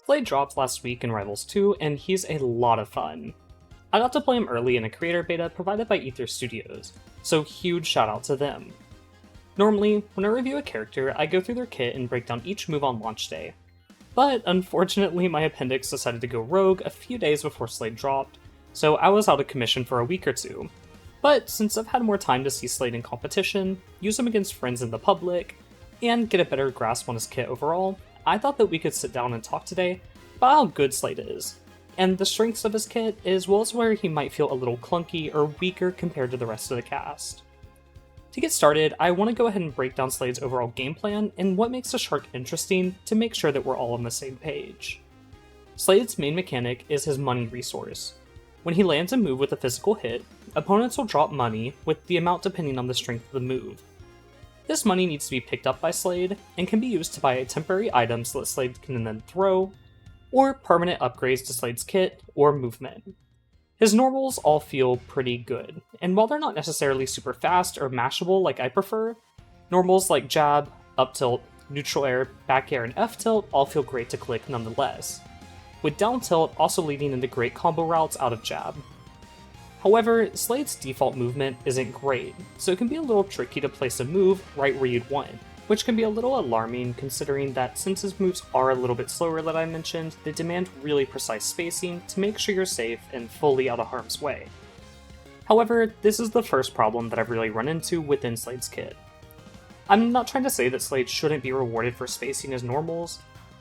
Slade dropped last week in Rivals 2, and he's a lot of fun. I got to play him early in a creator beta provided by Ether Studios, so huge shout out to them. Normally, when I review a character, I go through their kit and break down each move on launch day. But unfortunately, my appendix decided to go rogue a few days before Slade dropped, so I was out of commission for a week or two. But since I've had more time to see Slade in competition, use him against friends in the public, and get a better grasp on his kit overall, I thought that we could sit down and talk today about how good Slade is, and the strengths of his kit, as well as where he might feel a little clunky or weaker compared to the rest of the cast. To get started, I want to go ahead and break down Slade's overall game plan and what makes the Shark interesting to make sure that we're all on the same page. Slade's main mechanic is his money resource. When he lands a move with a physical hit, opponents will drop money, with the amount depending on the strength of the move. This money needs to be picked up by Slade, and can be used to buy temporary items that Slade can then throw, or permanent upgrades to Slade's kit or movement. His normals all feel pretty good, and while they're not necessarily super fast or mashable like I prefer, normals like jab, up tilt, neutral air, back air, and F tilt all feel great to click nonetheless, with down tilt also leading into great combo routes out of jab. However, Slade's default movement isn't great, so it can be a little tricky to place a move right where you'd want it, which can be a little alarming considering that since his moves are a little bit slower that I mentioned, they demand really precise spacing to make sure you're safe and fully out of harm's way. However, this is the first problem that I've really run into within Slade's kit. I'm not trying to say that Slade shouldn't be rewarded for spacing his normals,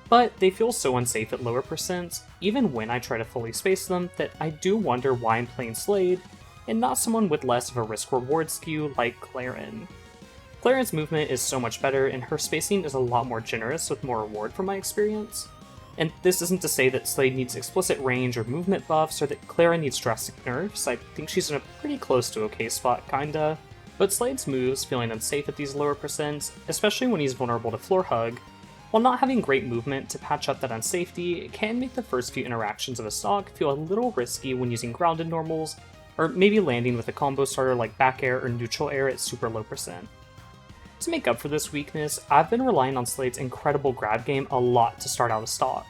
but they feel so unsafe at lower percents, even when I try to fully space them, that I do wonder why I'm playing Slade, and not someone with less of a risk-reward skew like Claren. Claren's movement is so much better, and her spacing is a lot more generous with more reward from my experience. And this isn't to say that Slade needs explicit range or movement buffs, or that Claren needs drastic nerfs. I think she's in a pretty close to okay spot, kinda. But Slade's moves feeling unsafe at these lower percents, especially when he's vulnerable to floor hug, while not having great movement to patch up that unsafety, it can make the first few interactions of a stock feel a little risky when using grounded normals, or maybe landing with a combo starter like back air or neutral air at super low percent. To make up for this weakness, I've been relying on Slade's incredible grab game a lot to start out a stock.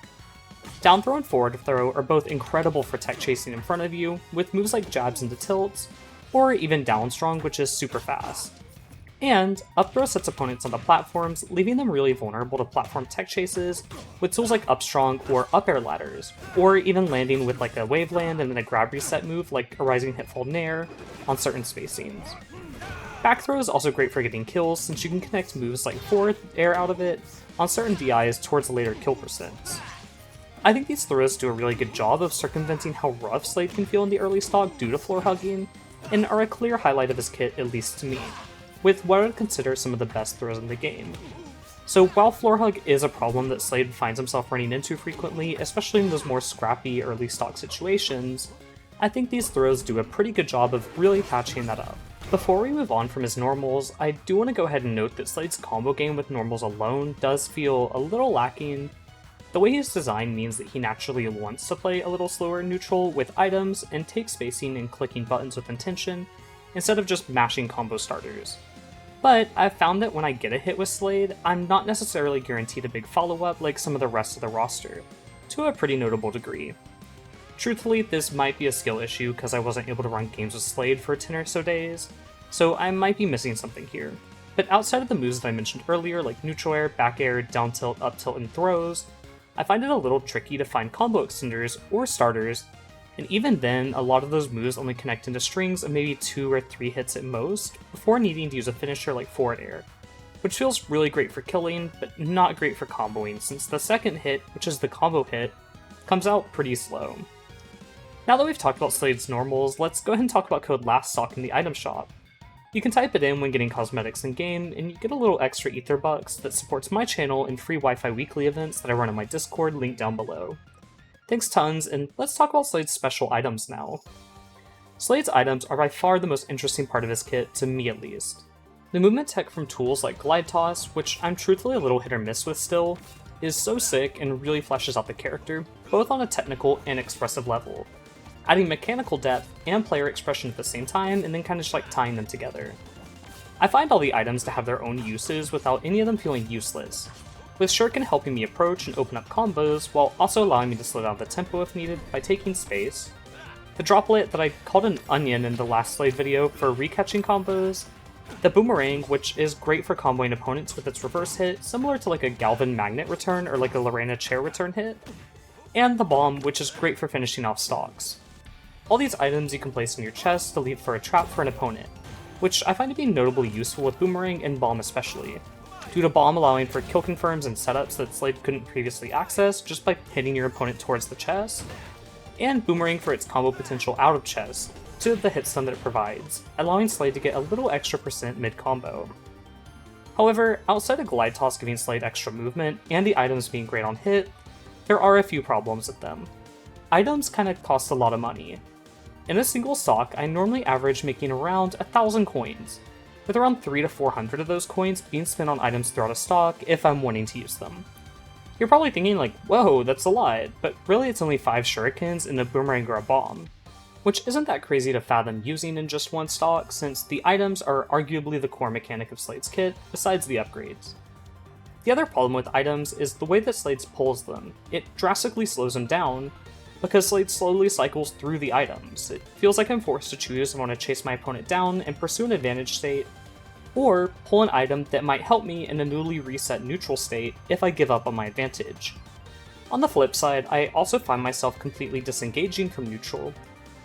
Down throw and forward throw are both incredible for tech chasing in front of you, with moves like jabs into tilts, or even down strong, which is super fast. And up throw sets opponents onto platforms, leaving them really vulnerable to platform tech chases, with tools like up strong or up air ladders, or even landing with like a wave land and then a grab reset move like a rising hitfall nair on certain spacings. Back throw is also great for getting kills, since you can connect moves like forward air out of it on certain DIs towards later kill percents. I think these throws do a really good job of circumventing how rough Slade can feel in the early stock due to floor hugging, and are a clear highlight of his kit, at least to me, with what I would consider some of the best throws in the game. So while floor hug is a problem that Slade finds himself running into frequently, especially in those more scrappy early stock situations, I think these throws do a pretty good job of really patching that up. Before we move on from his normals, I do want to go ahead and note that Slade's combo game with normals alone does feel a little lacking. The way he's designed means that he naturally wants to play a little slower neutral with items and take spacing and clicking buttons with intention, instead of just mashing combo starters. But I've found that when I get a hit with Slade, I'm not necessarily guaranteed a big follow-up like some of the rest of the roster, to a pretty notable degree. Truthfully, this might be a skill issue because I wasn't able to run games with Slade for 10 or so days, so I might be missing something here. But outside of the moves that I mentioned earlier, like neutral air, back air, down tilt, up tilt, and throws, I find it a little tricky to find combo extenders or starters, and even then, a lot of those moves only connect into strings of maybe 2 or 3 hits at most, before needing to use a finisher like forward air, which feels really great for killing, but not great for comboing, since the second hit, which is the combo hit, comes out pretty slow. Now that we've talked about Slade's normals, let's go ahead and talk about code last stock in the item shop. You can type it in when getting cosmetics in-game, and you get a little extra ether bucks that supports my channel and free Wi-Fi weekly events that I run on my Discord, linked down below. Thanks tons, and let's talk about Slade's special items now. Slade's items are by far the most interesting part of his kit, to me at least. The movement tech from tools like Glide Toss, which I'm truthfully a little hit or miss with still, is so sick and really fleshes out the character, both on a technical and expressive level, adding mechanical depth and player expression at the same time, and then kind of just like tying them together. I find all the items to have their own uses without any of them feeling useless. with Shuriken helping me approach and open up combos while also allowing me to slow down the tempo if needed by taking space, the droplet that I called an onion in the last Slade video for recatching combos, the boomerang, which is great for comboing opponents with its reverse hit, similar to like a Galvan Magnet return or like a Lorena Chair return hit, and the bomb, which is great for finishing off stocks. All these items you can place in your chest to leave for a trap for an opponent, which I find to be notably useful with boomerang and bomb especially, due to bomb allowing for kill confirms and setups that Slade couldn't previously access just by hitting your opponent towards the chest, and boomerang for its combo potential out of chest, to the hit stun that it provides, allowing Slade to get a little extra percent mid-combo. However, outside of Glide Toss giving Slade extra movement, and the items being great on hit, there are a few problems with them. Items kinda cost a lot of money. In a single stock, I normally average making around 1,000 coins, with around 300 to 400 of those coins being spent on items throughout a stock if I'm wanting to use them. You're probably thinking like, whoa, that's a lot, but really it's only 5 shurikens and a boomerang or a bomb, which isn't that crazy to fathom using in just one stock since the items are arguably the core mechanic of Slade's kit, besides the upgrades. The other problem with items is the way that Slade pulls them. It drastically slows them down, because Slade slowly cycles through the items. It feels like I'm forced to choose if I want to chase my opponent down and pursue an advantage state, or pull an item that might help me in a newly reset neutral state if I give up on my advantage. On the flip side, I also find myself completely disengaging from neutral,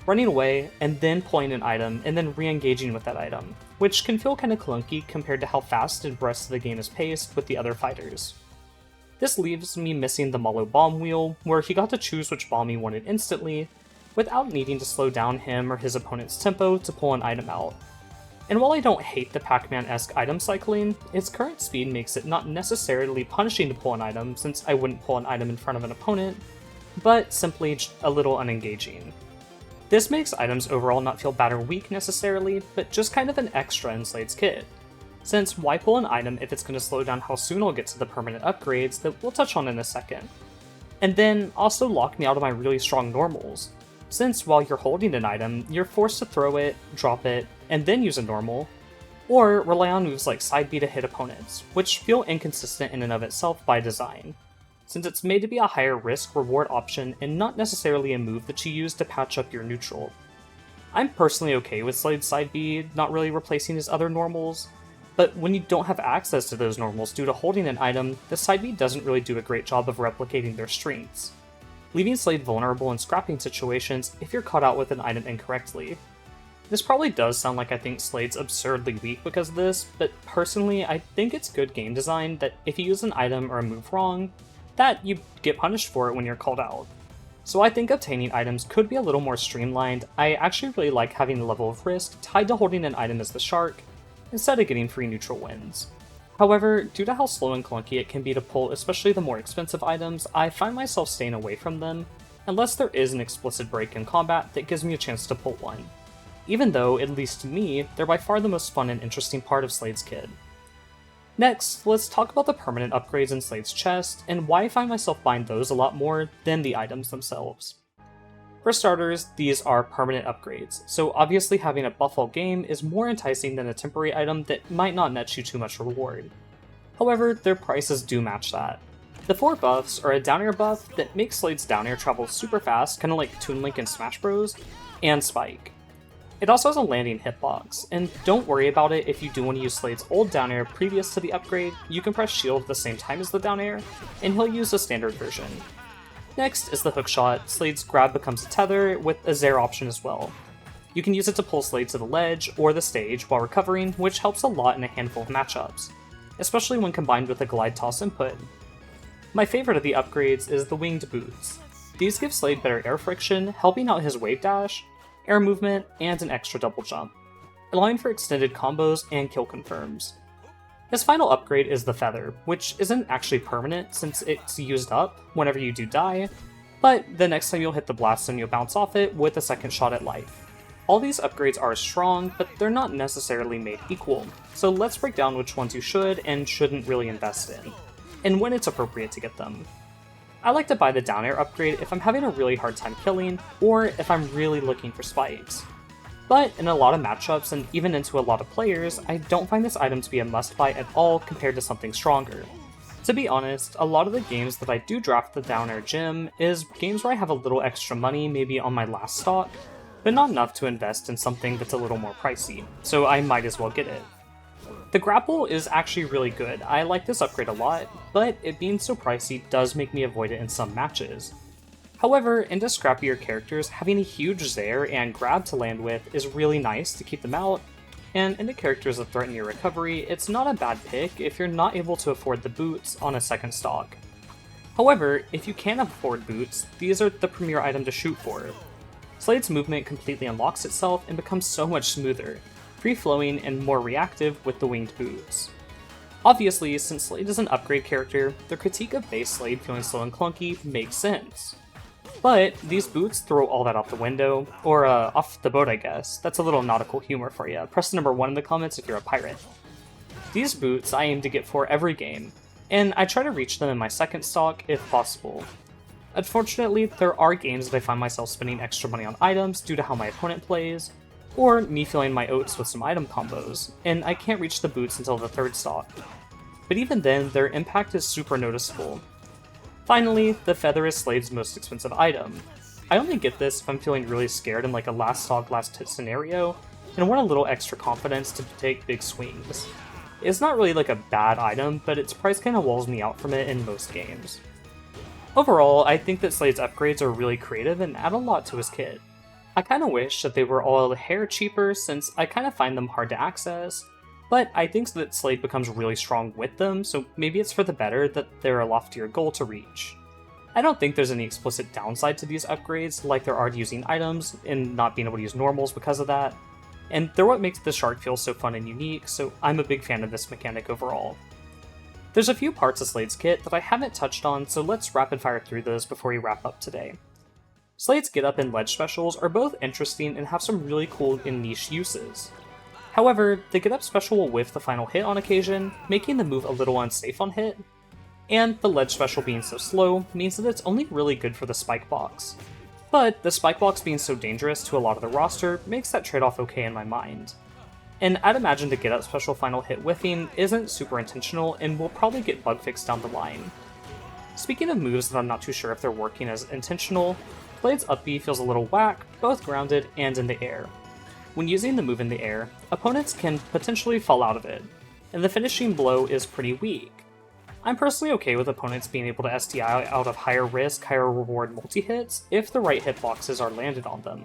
running away, and then pulling an item, and then re-engaging with that item, which can feel kinda clunky compared to how fast the rest of the game is paced with the other fighters. This leaves me missing the Malo bomb wheel, where he got to choose which bomb he wanted instantly, without needing to slow down him or his opponent's tempo to pull an item out. And while I don't hate the Pac-Man-esque item cycling, its current speed makes it not necessarily punishing to pull an item since I wouldn't pull an item in front of an opponent, but simply a little unengaging. This makes items overall not feel bad or weak necessarily, but just kind of an extra in Slade's kit. Since why pull an item if it's going to slow down how soon I'll get to the permanent upgrades that we'll touch on in a second. And then also lock me out of my really strong normals, since while you're holding an item, you're forced to throw it, drop it, and then use a normal, or rely on moves like side B to hit opponents, which feel inconsistent in and of itself by design, since it's made to be a higher risk reward option and not necessarily a move that you use to patch up your neutral. I'm personally okay with Slade's side B not really replacing his other normals, but when you don't have access to those normals due to holding an item, the side B doesn't really do a great job of replicating their strengths, leaving Slade vulnerable in scrapping situations if you're caught out with an item incorrectly. This probably does sound like I think Slade's absurdly weak because of this, but personally I think it's good game design that if you use an item or a move wrong, that you get punished for it when you're called out. So I think obtaining items could be a little more streamlined. I actually really like having the level of risk tied to holding an item as the shark, instead of getting free neutral wins. However, due to how slow and clunky it can be to pull especially the more expensive items, I find myself staying away from them, unless there is an explicit break in combat that gives me a chance to pull one. Even though, at least to me, they're by far the most fun and interesting part of Slade's kit. Next, let's talk about the permanent upgrades in Slade's chest, and why I find myself buying those a lot more than the items themselves. For starters, these are permanent upgrades, so obviously having a buff all game is more enticing than a temporary item that might not net you too much reward. However, their prices do match that. The 4 buffs are a down air buff that makes Slade's down air travel super fast, kinda like Toon Link in Smash Bros, and Spike. It also has a landing hitbox, and don't worry about it if you do want to use Slade's old down air previous to the upgrade, you can press shield at the same time as the down air, and he'll use the standard version. Next is the hookshot. Slade's grab becomes a tether with a Zair option as well. You can use it to pull Slade to the ledge or the stage while recovering, which helps a lot in a handful of matchups, especially when combined with a glide toss input. My favorite of the upgrades is the winged boots. These give Slade better air friction, helping out his wave dash, air movement, and an extra double jump, allowing for extended combos and kill confirms. His final upgrade is the Feather, which isn't actually permanent since it's used up whenever you do die, but the next time you'll hit the blast zone you'll bounce off it with a second shot at life. All these upgrades are strong, but they're not necessarily made equal, so let's break down which ones you should and shouldn't really invest in, and when it's appropriate to get them. I like to buy the down air upgrade if I'm having a really hard time killing, or if I'm really looking for spikes. But in a lot of matchups, and even into a lot of players, I don't find this item to be a must-buy at all compared to something stronger. To be honest, a lot of the games that I do draft the down air gym is games where I have a little extra money maybe on my last stock, but not enough to invest in something that's a little more pricey, so I might as well get it. The grapple is actually really good, I like this upgrade a lot, but it being so pricey does make me avoid it in some matches. However, into scrappier characters, having a huge Zair and grab to land with is really nice to keep them out, and into characters that threaten your recovery, it's not a bad pick if you're not able to afford the boots on a second stock. However, if you can afford boots, these are the premier item to shoot for. Slade's movement completely unlocks itself and becomes so much smoother, free-flowing and more reactive with the winged boots. Obviously, since Slade is an upgrade character, the critique of base Slade feeling slow and clunky makes sense. But these boots throw all that out the window, or off the boat I guess. That's a little nautical humor for you. Press number 1 in the comments if you're a pirate. These boots I aim to get for every game, and I try to reach them in my second stock if possible. Unfortunately, there are games that I find myself spending extra money on items due to how my opponent plays, or me filling my oats with some item combos, and I can't reach the boots until the third stock. But even then, their impact is super noticeable. Finally, the feather is Slade's most expensive item. I only get this if I'm feeling really scared in like a last stock last hit scenario, and want a little extra confidence to take big swings. It's not really like a bad item, but its price kinda walls me out from it in most games. Overall, I think that Slade's upgrades are really creative and add a lot to his kit. I kinda wish that they were all a hair cheaper since I kinda find them hard to access, but I think that Slade becomes really strong with them, so maybe it's for the better that they're a loftier goal to reach. I don't think there's any explicit downside to these upgrades, like there are to using items and not being able to use normals because of that, and they're what makes the shark feel so fun and unique, so I'm a big fan of this mechanic overall. There's a few parts of Slade's kit that I haven't touched on, so let's rapid fire through those before we wrap up today. Slade's Get Up and Ledge specials are both interesting and have some really cool and niche uses. However, the Get Up special will whiff the final hit on occasion, making the move a little unsafe on hit, and the Ledge special being so slow means that it's only really good for the Spike Box. But the Spike Box being so dangerous to a lot of the roster makes that trade-off okay in my mind. And I'd imagine the Get Up special final hit whiffing isn't super intentional and will probably get bug fixed down the line. Speaking of moves that I'm not too sure if they're working as intentional, Slade's Up B feels a little whack, both grounded and in the air. When using the move in the air, opponents can potentially fall out of it, and the finishing blow is pretty weak. I'm personally okay with opponents being able to SDI out of higher risk, higher reward multi-hits if the right hitboxes are landed on them.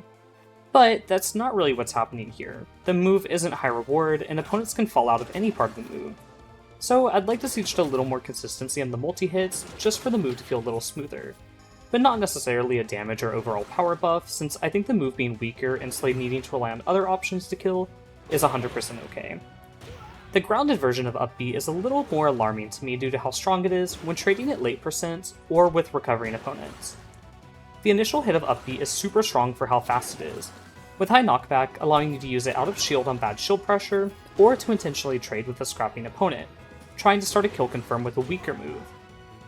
But that's not really what's happening here. The move isn't high reward, and opponents can fall out of any part of the move. So I'd like to see just a little more consistency on the multi-hits, just for the move to feel a little smoother. But not necessarily a damage or overall power buff, since I think the move being weaker and Slade needing to rely on other options to kill is 100% okay. The grounded version of Up B is a little more alarming to me due to how strong it is when trading at late percents or with recovering opponents. The initial hit of Up B is super strong for how fast it is, with high knockback allowing you to use it out of shield on bad shield pressure, or to intentionally trade with a scrapping opponent, trying to start a kill confirm with a weaker move,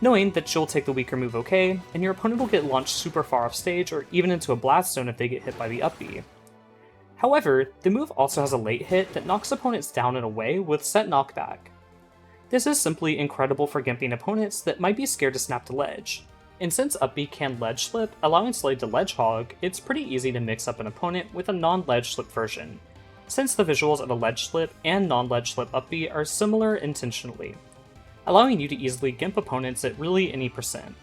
knowing that you'll take the weaker move okay, and your opponent will get launched super far off stage or even into a blast zone if they get hit by the Up B. However, the move also has a late hit that knocks opponents down and away with set knockback. This is simply incredible for gimping opponents that might be scared to snap to ledge, and since Up B can ledge slip, allowing Slade to ledge hog, it's pretty easy to mix up an opponent with a non-ledge slip version, since the visuals of a ledge slip and non-ledge slip Up B are similar intentionally, allowing you to easily gimp opponents at really any percent.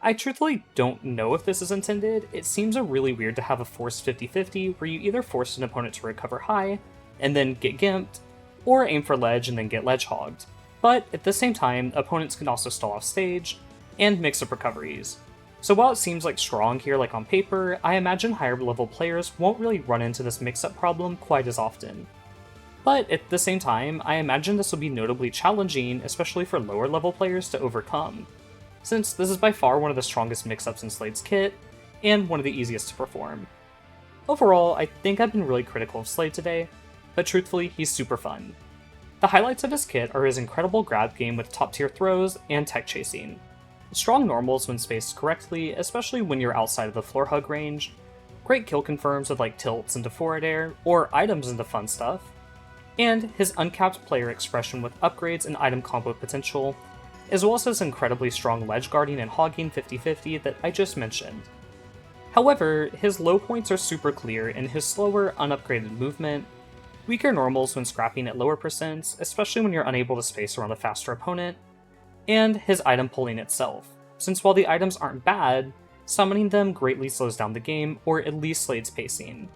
I truthfully don't know if this is intended. It seems really weird to have a forced 50-50 where you either force an opponent to recover high and then get gimped, or aim for ledge and then get ledge hogged. But at the same time, opponents can also stall off stage and mix up recoveries. So while it seems like strong here like on paper, I imagine higher level players won't really run into this mix-up problem quite as often. But at the same time, I imagine this will be notably challenging, especially for lower level players to overcome, since this is by far one of the strongest mix-ups in Slade's kit, and one of the easiest to perform. Overall, I think I've been really critical of Slade today, but truthfully, he's super fun. The highlights of his kit are his incredible grab game with top-tier throws and tech chasing, strong normals when spaced correctly, especially when you're outside of the floor hug range, great kill confirms with like tilts into forward air, or items into fun stuff, and his uncapped player expression with upgrades and item combo potential as well as his incredibly strong ledge guarding and hogging 50/50 that I just mentioned. However, his low points are super clear in his slower, unupgraded movement, weaker normals when scrapping at lower percents, especially when you're unable to space around a faster opponent, and his item pulling itself, since while the items aren't bad, summoning them greatly slows down the game, or at least Slade's pacing.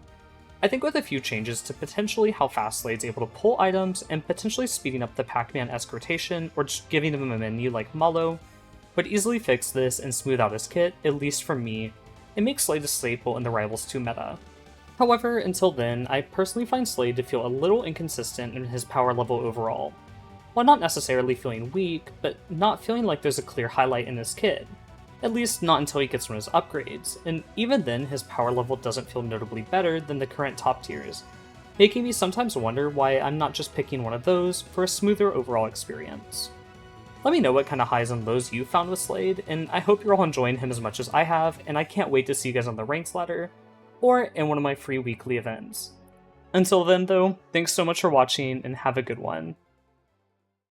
I think with a few changes to potentially how fast Slade's able to pull items, and potentially speeding up the Pac-Man-esque rotation, or just giving him a menu like Malo, would easily fix this and smooth out his kit, at least for me, and make Slade a staple in the Rivals 2 meta. However, until then, I personally find Slade to feel a little inconsistent in his power level overall. While not necessarily feeling weak, but not feeling like there's a clear highlight in his kit. At least not until he gets one of his upgrades, and even then his power level doesn't feel notably better than the current top tiers, making me sometimes wonder why I'm not just picking one of those for a smoother overall experience. Let me know what kind of highs and lows you found with Slade, and I hope you're all enjoying him as much as I have, and I can't wait to see you guys on the ranks ladder, or in one of my free weekly events. Until then though, thanks so much for watching and have a good one.